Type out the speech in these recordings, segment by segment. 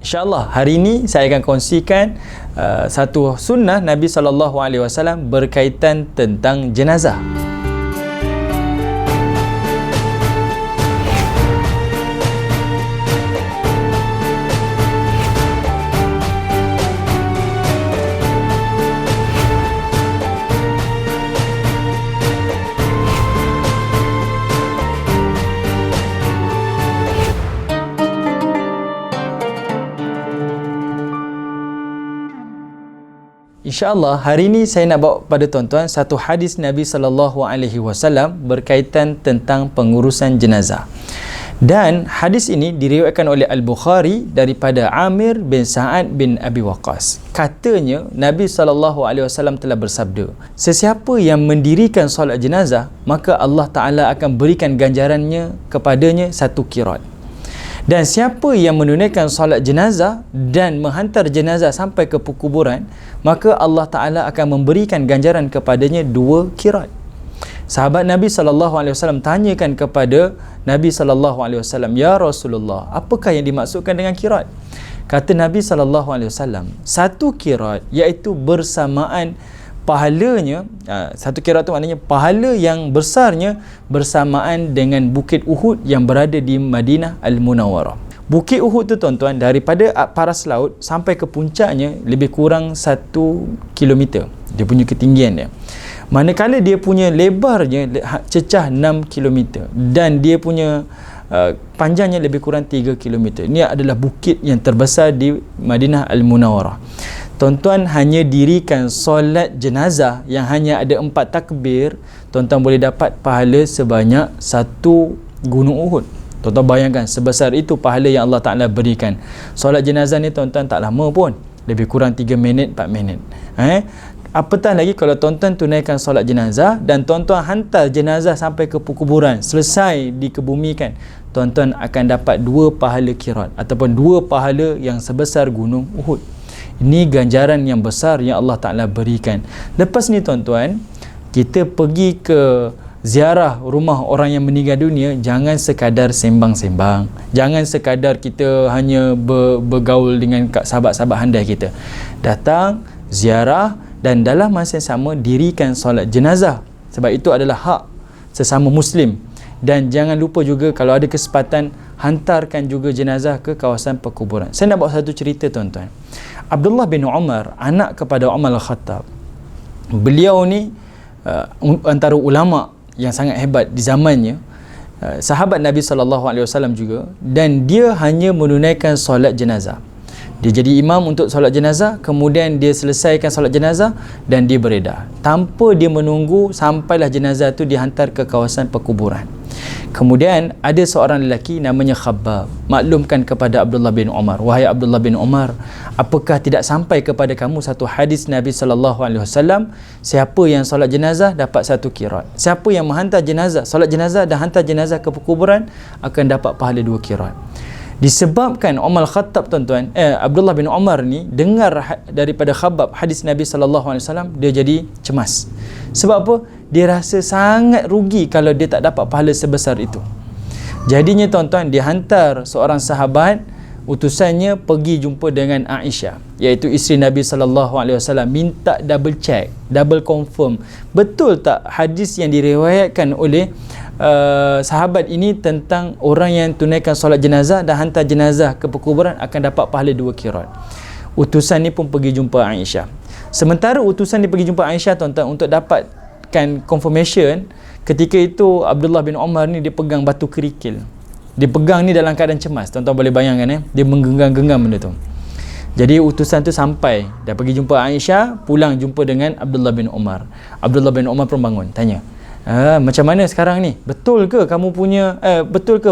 InsyaAllah hari ini saya akan kongsikan satu sunnah Nabi SAW berkaitan tentang jenazah. InsyaAllah hari ini saya nak bawa pada tuan-tuan satu hadis Nabi SAW berkaitan tentang pengurusan jenazah. Dan hadis ini diriwayatkan oleh Al-Bukhari daripada Amir bin Sa'ad bin Abi Waqqas. Katanya Nabi SAW telah bersabda, sesiapa yang mendirikan solat jenazah, maka Allah Ta'ala akan berikan ganjarannya kepadanya 1 qirat. Dan siapa yang menunaikan solat jenazah dan menghantar jenazah sampai ke kuburan, maka Allah Ta'ala akan memberikan ganjaran kepadanya 2 qirat. Sahabat Nabi SAW tanyakan kepada Nabi SAW, "Ya Rasulullah, apakah yang dimaksudkan dengan qirat?" Kata Nabi SAW, 1 qirat iaitu bersamaan pahalanya, 1 qirat itu maknanya pahala yang besarnya bersamaan dengan Bukit Uhud yang berada di Madinah Al-Munawwarah. Bukit Uhud tu tuan-tuan, daripada paras laut sampai ke puncaknya lebih kurang 1 kilometer dia punya ketinggian dia. Manakala dia punya lebarnya cecah 6 kilometer dan dia punya panjangnya lebih kurang 3 kilometer. Ini adalah bukit yang terbesar di Madinah Al-Munawwarah. Tuan-tuan hanya dirikan solat jenazah yang hanya ada 4 takbir, tuan-tuan boleh dapat pahala sebanyak 1 gunung Uhud. Tuan-tuan bayangkan sebesar itu pahala yang Allah Ta'ala berikan. Solat jenazah ni tuan-tuan tak lama pun, lebih kurang 3 minit 4 minit. Apatah lagi kalau tuan-tuan tunaikan solat jenazah dan tuan-tuan hantar jenazah sampai ke kuburan, selesai dikebumikan, tuan-tuan akan dapat 2 pahala qirat ataupun 2 pahala yang sebesar gunung Uhud. Ini ganjaran yang besar yang Allah Ta'ala berikan. Lepas ni tuan-tuan, kita pergi ke ziarah rumah orang yang meninggal dunia, jangan sekadar sembang-sembang, jangan sekadar kita hanya bergaul dengan sahabat-sahabat handai kita. Datang, ziarah dan dalam masa yang sama dirikan solat jenazah, sebab itu adalah hak sesama Muslim. Dan jangan lupa juga kalau ada kesempatan, hantarkan juga jenazah ke kawasan perkuburan. Saya nak bawa satu cerita tuan-tuan. Abdullah bin Umar, anak kepada Umar Al-Khattab, beliau ni antara ulama yang sangat hebat di zamannya, sahabat Nabi SAW juga, dan dia hanya menunaikan solat jenazah. Dia jadi imam untuk solat jenazah, kemudian dia selesaikan solat jenazah dan dia beredar tanpa dia menunggu sampailah jenazah itu dihantar ke kawasan perkuburan. Kemudian ada seorang lelaki namanya Khabbab maklumkan kepada Abdullah bin Umar, "Wahai Abdullah bin Umar, apakah tidak sampai kepada kamu satu hadis Nabi SAW, siapa yang solat jenazah dapat 1 qirat, siapa yang menghantar jenazah, solat jenazah dan hantar jenazah ke kuburan akan dapat pahala 2 qirat." Disebabkan Umar Khattab tuan-tuan, Abdullah bin Umar ni dengar daripada Khabbab hadis Nabi SAW, dia jadi cemas. Sebab apa? Dia rasa sangat rugi kalau dia tak dapat pahala sebesar itu. Jadinya tuan-tuan, dia hantar seorang sahabat, utusannya pergi jumpa dengan Aisyah, iaitu isteri Nabi SAW, minta double check, double confirm, betul tak hadis yang diriwayatkan oleh sahabat ini tentang orang yang tunaikan solat jenazah dan hantar jenazah ke perkuburan akan dapat pahala 2 qirat. Utusan ni pun pergi jumpa Aisyah. Sementara utusan ni pergi jumpa Aisyah tuan-tuan untuk dapatkan confirmation, ketika itu Abdullah bin Umar ni dia pegang batu kerikil. Dia pegang ni dalam keadaan cemas. Tuan-tuan boleh bayangkan dia menggenggam-genggam benda tu. Jadi utusan tu sampai, dia pergi jumpa Aisyah, pulang jumpa dengan Abdullah bin Umar. Abdullah bin Umar pun bangun, tanya, "Macam mana sekarang ni? Betul ke kamu punya betul ke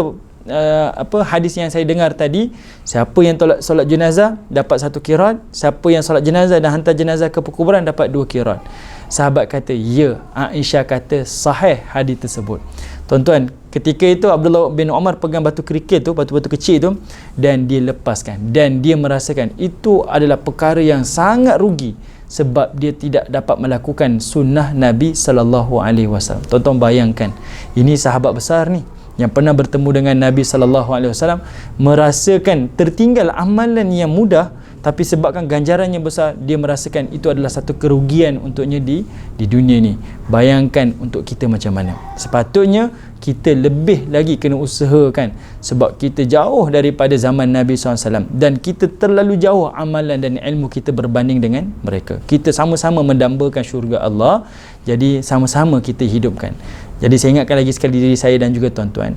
hadis yang saya dengar tadi, siapa yang solat jenazah dapat 1 qirat, siapa yang solat jenazah dan hantar jenazah ke perkuburan dapat 2 qirat?" Sahabat kata, "Ya." Aisyah kata, "Sahih hadis tersebut." Tuan-tuan, ketika itu Abdullah bin Umar pegang batu kerikil tu, batu-batu kecil tu, dan dia lepaskan, dan dia merasakan itu adalah perkara yang sangat rugi sebab dia tidak dapat melakukan sunnah Nabi SAW. Tuan-tuan bayangkan, ini sahabat besar ni, yang pernah bertemu dengan Nabi SAW merasakan tertinggal amalan yang mudah, tapi sebabkan ganjarannya besar, dia merasakan itu adalah satu kerugian untuknya di dunia ni. Bayangkan untuk kita macam mana. Sepatutnya kita lebih lagi kena usahakan, sebab kita jauh daripada zaman Nabi SAW dan kita terlalu jauh amalan dan ilmu kita berbanding dengan mereka. Kita sama-sama mendambakan syurga Allah, jadi sama-sama kita hidupkan. Jadi saya ingatkan lagi sekali diri saya dan juga tuan-tuan,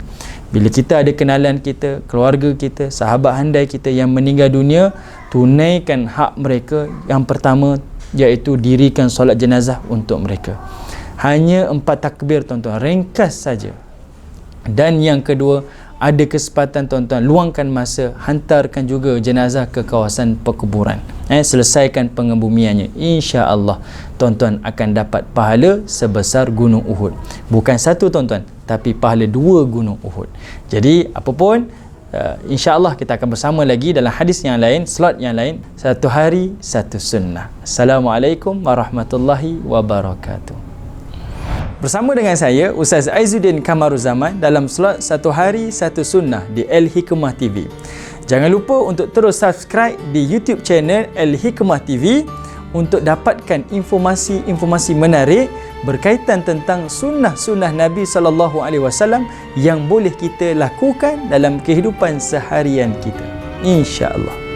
bila kita ada kenalan kita, keluarga kita, sahabat handai kita yang meninggal dunia, tunaikan hak mereka. Yang pertama iaitu dirikan solat jenazah untuk mereka. Hanya 4 takbir tuan-tuan, ringkas saja. Dan yang kedua, ada kesempatan tuan-tuan, luangkan masa, hantarkan juga jenazah ke kawasan perkuburan. Selesaikan pengebumiannya. InsyaAllah tuan-tuan akan dapat pahala sebesar gunung Uhud. Bukan satu tuan-tuan, tapi pahala 2 gunung Uhud. Jadi apapun, InsyaAllah kita akan bersama lagi dalam hadis yang lain, slot yang lain. Satu hari, satu sunnah. Assalamualaikum warahmatullahi wabarakatuh. Bersama dengan saya, Ustaz Aizuddin Kamaruzaman dalam slot Satu Hari Satu Sunnah di Al-Hikmah TV. Jangan lupa untuk terus subscribe di YouTube channel Al-Hikmah TV untuk dapatkan informasi-informasi menarik berkaitan tentang sunnah-sunnah Nabi SAW yang boleh kita lakukan dalam kehidupan seharian kita. InsyaAllah.